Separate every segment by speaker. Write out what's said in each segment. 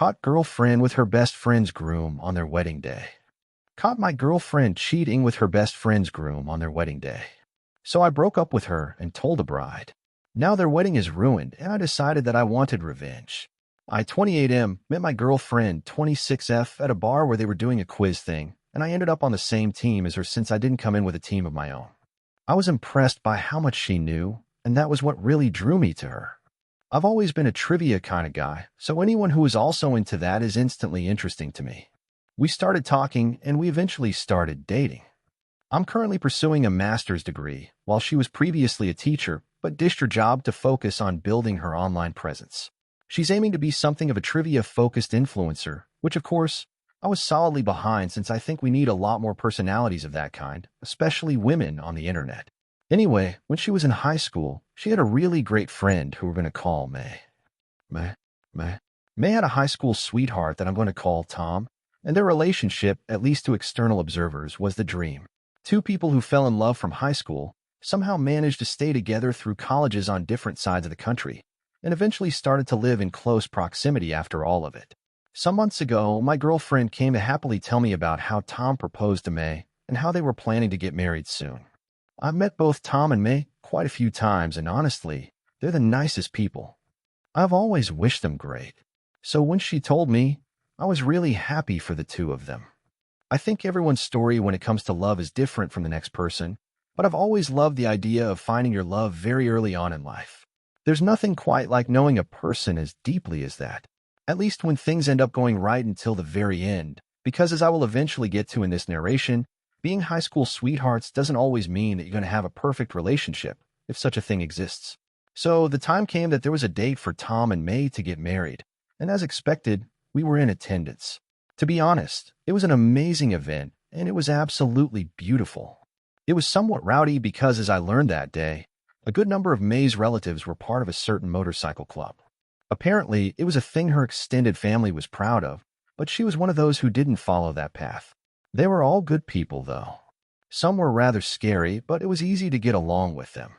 Speaker 1: Caught girlfriend with her best friend's groom on their wedding day. Caught my girlfriend cheating with her best friend's groom on their wedding day. So I broke up with her and told the bride. Now their wedding is ruined, and I decided that I wanted revenge. I, 28M, met my girlfriend, 26F, at a bar where they were doing a quiz thing, and I ended up on the same team as her since I didn't come in with a team of my own. I was impressed by how much she knew, and that was what really drew me to her. I've always been a trivia kind of guy, so anyone who is also into that is instantly interesting to me. We started talking, and we eventually started dating. I'm currently pursuing a master's degree, while she was previously a teacher, but ditched her job to focus on building her online presence. She's aiming to be something of a trivia-focused influencer, which, of course, I was solidly behind since I think we need a lot more personalities of that kind, especially women on the internet. Anyway, when she was in high school, she had a really great friend who we're going to call May. May had a high school sweetheart that I'm going to call Tom, and their relationship, at least to external observers, was the dream. Two people who fell in love from high school somehow managed to stay together through colleges on different sides of the country, and eventually started to live in close proximity after all of it. Some months ago, my girlfriend came to happily tell me about how Tom proposed to May and how they were planning to get married soon. I've met both Tom and May quite a few times, and honestly, they're the nicest people. I've always wished them great. So when she told me, I was really happy for the two of them. I think everyone's story when it comes to love is different from the next person, but I've always loved the idea of finding your love very early on in life. There's nothing quite like knowing a person as deeply as that, at least when things end up going right until the very end, because as I will eventually get to in this narration, being high school sweethearts doesn't always mean that you're going to have a perfect relationship, if such a thing exists. So the time came that there was a date for Tom and May to get married, and as expected, we were in attendance. To be honest, it was an amazing event, and it was absolutely beautiful. It was somewhat rowdy because, as I learned that day, a good number of May's relatives were part of a certain motorcycle club. Apparently, it was a thing her extended family was proud of, but she was one of those who didn't follow that path. They were all good people, though. Some were rather scary, but it was easy to get along with them.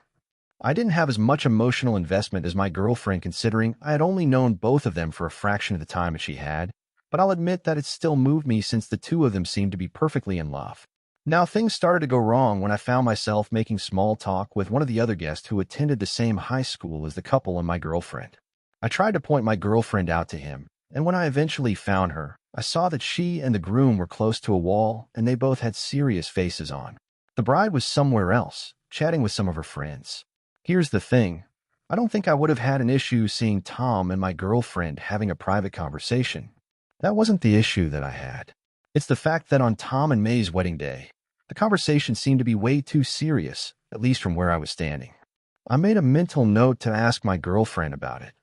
Speaker 1: I didn't have as much emotional investment as my girlfriend, considering I had only known both of them for a fraction of the time that she had, but I'll admit that it still moved me since the two of them seemed to be perfectly in love. Now, things started to go wrong when I found myself making small talk with one of the other guests who attended the same high school as the couple and my girlfriend. I tried to point my girlfriend out to him, and when I eventually found her, I saw that she and the groom were close to a wall, and they both had serious faces on. The bride was somewhere else, chatting with some of her friends. Here's the thing. I don't think I would have had an issue seeing Tom and my girlfriend having a private conversation. That wasn't the issue that I had. It's the fact that on Tom and May's wedding day, the conversation seemed to be way too serious, at least from where I was standing. I made a mental note to ask my girlfriend about it.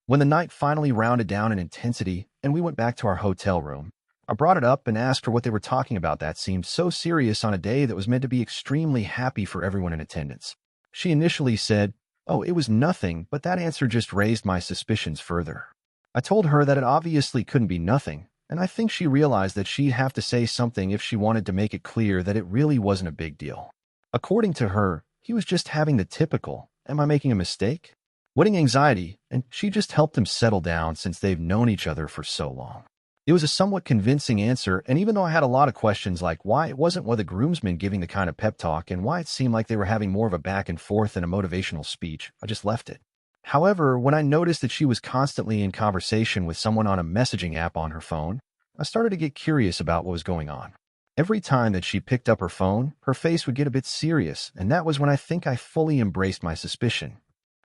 Speaker 1: When the night finally rounded down in intensity and we went back to our hotel room, I brought it up and asked her what they were talking about that seemed so serious on a day that was meant to be extremely happy for everyone in attendance. She initially said, "Oh, it was nothing," but that answer just raised my suspicions further. I told her that it obviously couldn't be nothing, and I think she realized that she'd have to say something if she wanted to make it clear that it really wasn't a big deal. According to her, he was just having the typical, "Am I making a mistake?" wedding anxiety, and she just helped him settle down since they've known each other for so long. It was a somewhat convincing answer, and even though I had a lot of questions like why it wasn't one of the groomsmen giving the kind of pep talk and why it seemed like they were having more of a back and forth than a motivational speech, I just left it. However, when I noticed that she was constantly in conversation with someone on a messaging app on her phone, I started to get curious about what was going on. Every time that she picked up her phone, her face would get a bit serious, and that was when I think I fully embraced my suspicion.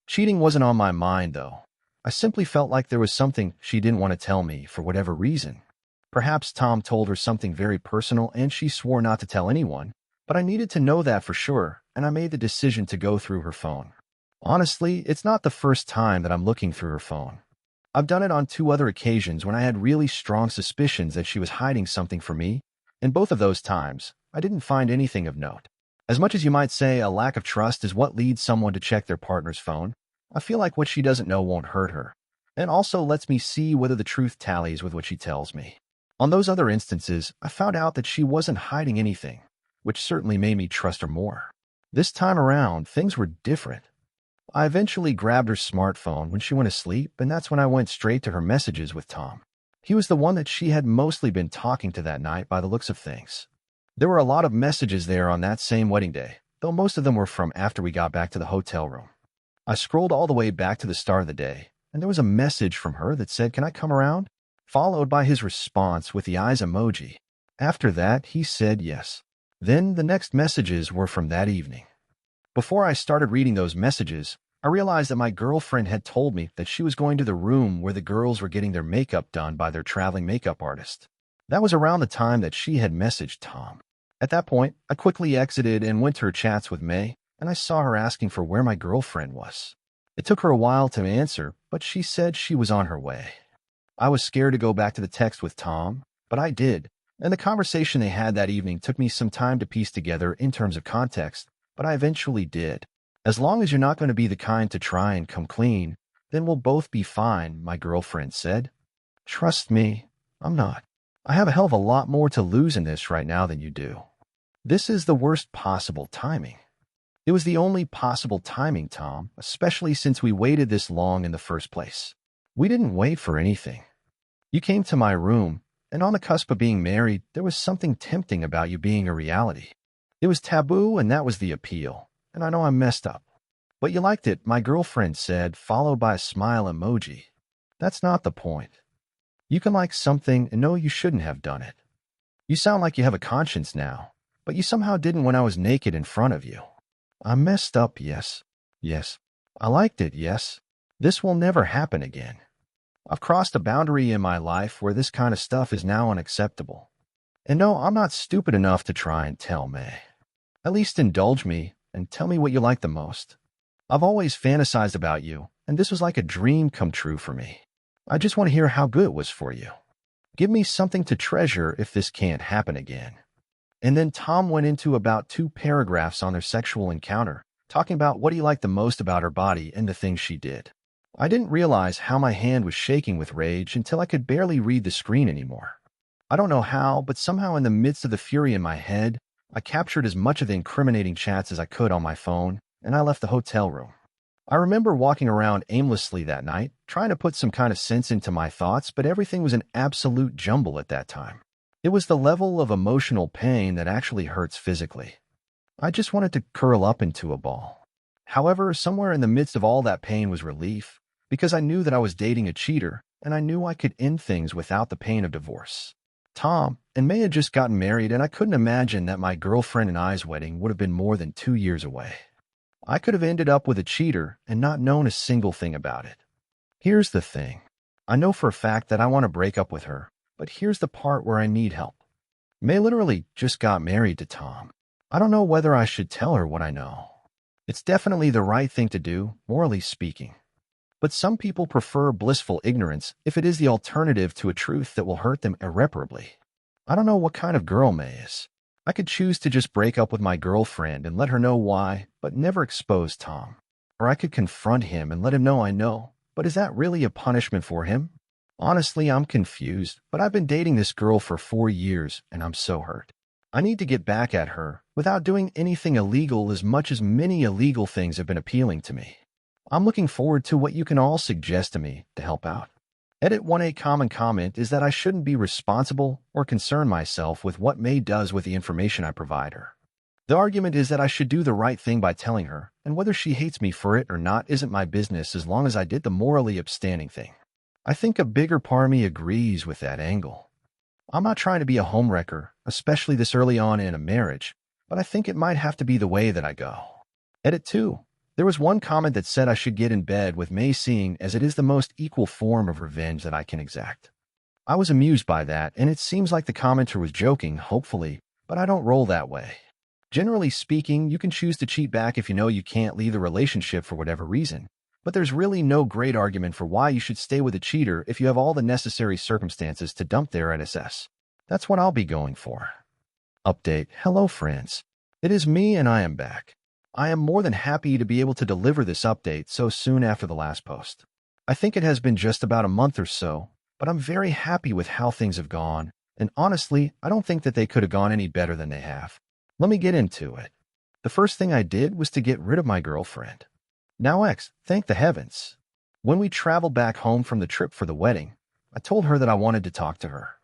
Speaker 1: Cheating wasn't on my mind, though. I simply felt like there was something she didn't want to tell me for whatever reason. Perhaps Tom told her something very personal and she swore not to tell anyone, but I needed to know that for sure, and I made the decision to go through her phone. Honestly, it's not the first time that I'm looking through her phone. I've done it on 2 other occasions when I had really strong suspicions that she was hiding something from me, and both of those times, I didn't find anything of note. As much as you might say a lack of trust is what leads someone to check their partner's phone, I feel like what she doesn't know won't hurt her, and also lets me see whether the truth tallies with what she tells me. On those other instances, I found out that she wasn't hiding anything, which certainly made me trust her more. This time around, things were different. I eventually grabbed her smartphone when she went to sleep, and that's when I went straight to her messages with Tom. He was the one that she had mostly been talking to that night by the looks of things. There were a lot of messages there on that same wedding day, though most of them were from after we got back to the hotel room. I scrolled all the way back to the start of the day, and there was a message from her that said, "Can I come around?" Followed by his response with the eyes emoji. After that, he said yes. Then the next messages were from that evening. Before I started reading those messages, I realized that my girlfriend had told me that she was going to the room where the girls were getting their makeup done by their traveling makeup artist. That was around the time that she had messaged Tom. At that point, I quickly exited and went to her chats with May, and I saw her asking for where my girlfriend was. It took her a while to answer, but she said she was on her way. I was scared to go back to the text with Tom, but I did, and the conversation they had that evening took me some time to piece together in terms of context, but I eventually did. As long as you're not going to be the kind to try and come clean, then we'll both be fine, my girlfriend said. Trust me, I'm not. I have a hell of a lot more to lose in this right now than you do. This is the worst possible timing. It was the only possible timing, Tom, especially since we waited this long in the first place. We didn't wait for anything. You came to my room, and on the cusp of being married, there was something tempting about you being a reality. It was taboo, and that was the appeal. And I know I messed up. But you liked it, my girlfriend said, followed by a smile emoji. That's not the point. You can like something and know you shouldn't have done it. You sound like you have a conscience now, but you somehow didn't when I was naked in front of you. I messed up, yes. Yes. I liked it, yes. This will never happen again. I've crossed a boundary in my life where this kind of stuff is now unacceptable. And no, I'm not stupid enough to try and tell May. At least indulge me and tell me what you like the most. I've always fantasized about you, and this was like a dream come true for me. I just want to hear how good it was for you. Give me something to treasure if this can't happen again. And then Tom went into about 2 paragraphs on their sexual encounter, talking about what he liked the most about her body and the things she did. I didn't realize how my hand was shaking with rage until I could barely read the screen anymore. I don't know how, but somehow in the midst of the fury in my head, I captured as much of the incriminating chats as I could on my phone, and I left the hotel room. I remember walking around aimlessly that night, trying to put some kind of sense into my thoughts, but everything was an absolute jumble at that time. It was the level of emotional pain that actually hurts physically. I just wanted to curl up into a ball. However, somewhere in the midst of all that pain was relief, because I knew that I was dating a cheater, and I knew I could end things without the pain of divorce. Tom and May had just gotten married, and I couldn't imagine that my girlfriend and I's wedding would have been more than 2 years away. I could have ended up with a cheater and not known a single thing about it. Here's the thing. I know for a fact that I want to break up with her, but here's the part where I need help. May literally just got married to Tom. I don't know whether I should tell her what I know. It's definitely the right thing to do, morally speaking. But some people prefer blissful ignorance if it is the alternative to a truth that will hurt them irreparably. I don't know what kind of girl May is. I could choose to just break up with my girlfriend and let her know why, but never expose Tom. Or I could confront him and let him know I know. But is that really a punishment for him? Honestly, I'm confused, but I've been dating this girl for 4 years, and I'm so hurt. I need to get back at her without doing anything illegal as much as many illegal things have been appealing to me. I'm looking forward to what you can all suggest to me to help out. Edit 1A common comment is that I shouldn't be responsible or concern myself with what May does with the information I provide her. The argument is that I should do the right thing by telling her, and whether she hates me for it or not isn't my business as long as I did the morally upstanding thing. I think a bigger part of me agrees with that angle. I'm not trying to be a homewrecker, especially this early on in a marriage, but I think it might have to be the way that I go. Edit 2. There was one comment that said I should get in bed with May, seeing as it is the most equal form of revenge that I can exact. I was amused by that, and it seems like the commenter was joking, hopefully, but I don't roll that way. Generally speaking, you can choose to cheat back if you know you can't leave the relationship for whatever reason, but there's really no great argument for why you should stay with a cheater if you have all the necessary circumstances to dump their NSS. That's what I'll be going for. Update. Hello, friends. It is me, and I am back. I am more than happy to be able to deliver this update so soon after the last post. I think it has been just about a month or so, but I'm very happy with how things have gone, and honestly, I don't think that they could have gone any better than they have. Let me get into it. The first thing I did was to get rid of my girlfriend. Now thank the heavens. When we traveled back home from the trip for the wedding, I told her that I wanted to talk to her.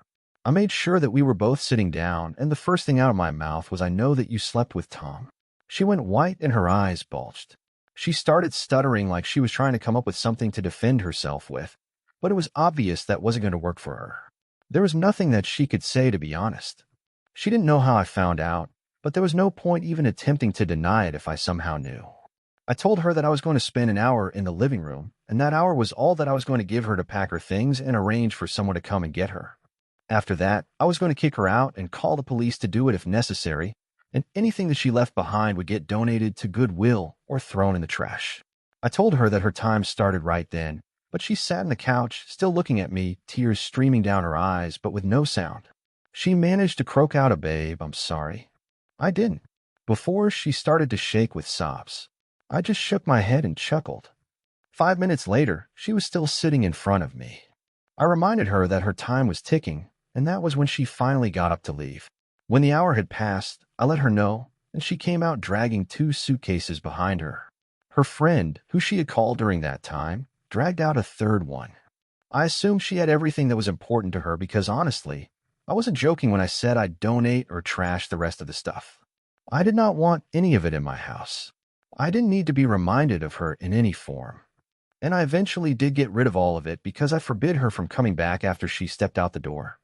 Speaker 1: I made sure that we were both sitting down, and the first thing out of my mouth was, "I know that you slept with Tom." She went white and her eyes bulged. She started stuttering like she was trying to come up with something to defend herself with, but it was obvious that wasn't going to work for her. There was nothing that she could say, to be honest. She didn't know how I found out, but there was no point even attempting to deny it if I somehow knew. I told her that I was going to spend an hour in the living room, and that hour was all that I was going to give her to pack her things and arrange for someone to come and get her. After that, I was going to kick her out and call the police to do it if necessary, and anything that she left behind would get donated to Goodwill or thrown in the trash. I told her that her time started right then, but she sat on the couch, still looking at me, tears streaming down her eyes, but with no sound. She managed to croak out a "Babe, I'm sorry." I didn't. Before she started to shake with sobs. I just shook my head and chuckled. 5 minutes later, she was still sitting in front of me. I reminded her that her time was ticking, and that was when she finally got up to leave. When the hour had passed, I let her know, and she came out dragging 2 suitcases behind her. Her friend, who she had called during that time, dragged out a third one. I assumed she had everything that was important to her because, honestly, I wasn't joking when I said I'd donate or trash the rest of the stuff. I did not want any of it in my house. I didn't need to be reminded of her in any form. And I eventually did get rid of all of it because I forbid her from coming back after she stepped out the door.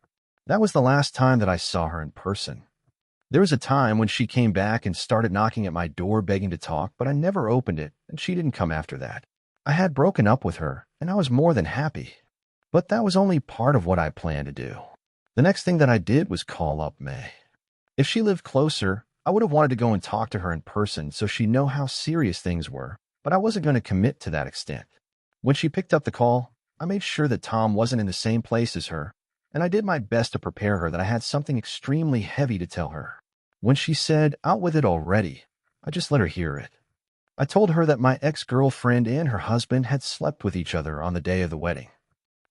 Speaker 1: That was the last time that I saw her in person. There was a time when she came back and started knocking at my door begging to talk, but I never opened it, and she didn't come after that. I had broken up with her, and I was more than happy. But that was only part of what I planned to do. The next thing that I did was call up May. If she lived closer, I would have wanted to go and talk to her in person so she'd know how serious things were, but I wasn't going to commit to that extent. When she picked up the call, I made sure that Tom wasn't in the same place as her, and I did my best to prepare her that I had something extremely heavy to tell her. When she said, "Out with it already," I just let her hear it. I told her that my ex-girlfriend and her husband had slept with each other on the day of the wedding.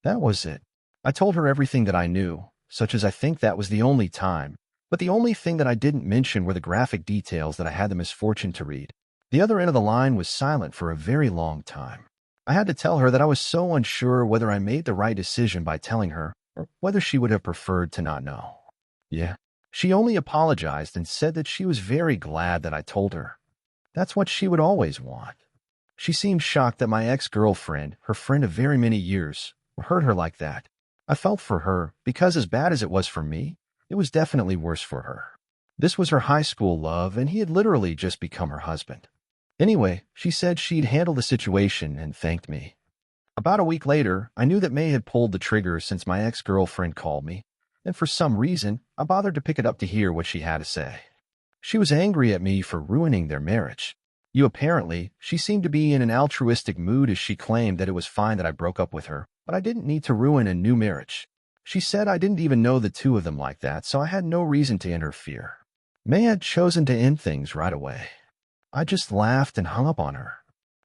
Speaker 1: That was it. I told her everything that I knew, such as I think that was the only time, but the only thing that I didn't mention were the graphic details that I had the misfortune to read. The other end of the line was silent for a very long time. I had to tell her that I was so unsure whether I made the right decision by telling her, or whether she would have preferred to not know. Yeah. She only apologized and said that she was very glad that I told her. That's what she would always want. She seemed shocked that my ex-girlfriend, her friend of very many years, hurt her like that. I felt for her, because as bad as it was for me, it was definitely worse for her. This was her high school love, and he had literally just become her husband. Anyway, she said she'd handle the situation and thanked me. About a week later, I knew that May had pulled the trigger since my ex-girlfriend called me, and for some reason, I bothered to pick it up to hear what she had to say. She was angry at me for ruining their marriage. Apparently, she seemed to be in an altruistic mood as she claimed that it was fine that I broke up with her, but I didn't need to ruin a new marriage. She said I didn't even know the two of them like that, so I had no reason to interfere. May had chosen to end things right away. I just laughed and hung up on her.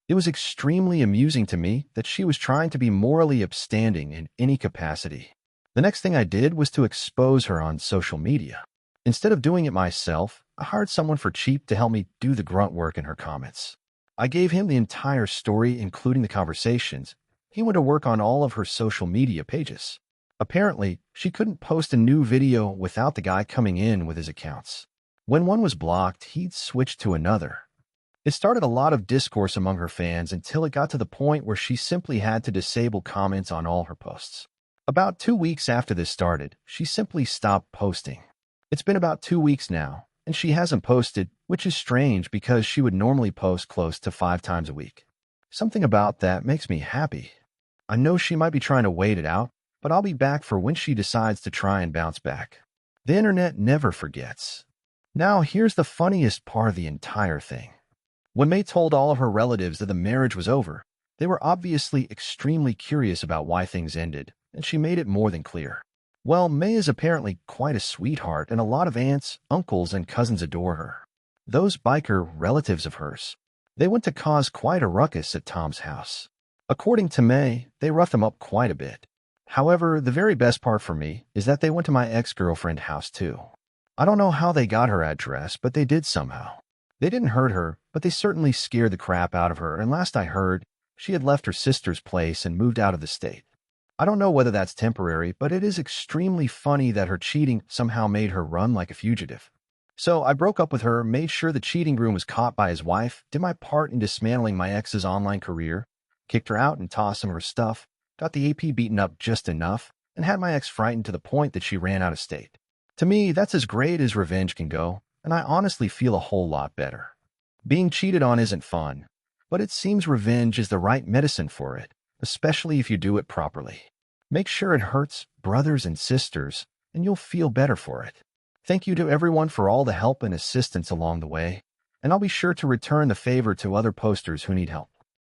Speaker 1: It was extremely amusing to me that she was trying to be morally upstanding in any capacity. The next thing I did was to expose her on social media. Instead of doing it myself, I hired someone for cheap to help me do the grunt work in her comments. I gave him the entire story, including the conversations. He went to work on all of her social media pages. Apparently, she couldn't post a new video without the guy coming in with his accounts. When one was blocked, he'd switch to another. It started a lot of discourse among her fans until it got to the point where she simply had to disable comments on all her posts. About 2 weeks after this started, she simply stopped posting. It's been about 2 weeks now, and she hasn't posted, which is strange because she would normally post close to 5 times a week. Something about that makes me happy. I know she might be trying to wait it out, but I'll be back for when she decides to try and bounce back. The internet never forgets. Now here's the funniest part of the entire thing. When May told all of her relatives that the marriage was over, they were obviously extremely curious about why things ended, and she made it more than clear. Well, May is apparently quite a sweetheart, and a lot of aunts, uncles, and cousins adore her. Those biker relatives of hers. They went to cause quite a ruckus at Tom's house. According to May, they roughed him up quite a bit. However, the very best part for me is that they went to my ex-girlfriend's house too. I don't know how they got her address, but they did somehow. They didn't hurt her, but they certainly scared the crap out of her, and last I heard, she had left her sister's place and moved out of the state. I don't know whether that's temporary, but it is extremely funny that her cheating somehow made her run like a fugitive. So I broke up with her, made sure the cheating groom was caught by his wife, did my part in dismantling my ex's online career, kicked her out and tossed some of her stuff, got the AP beaten up just enough, and had my ex frightened to the point that she ran out of state. To me, that's as great as revenge can go, and I honestly feel a whole lot better. Being cheated on isn't fun, but it seems revenge is the right medicine for it, especially if you do it properly. Make sure it hurts, brothers and sisters, and you'll feel better for it. Thank you to everyone for all the help and assistance along the way, and I'll be sure to return the favor to other posters who need help.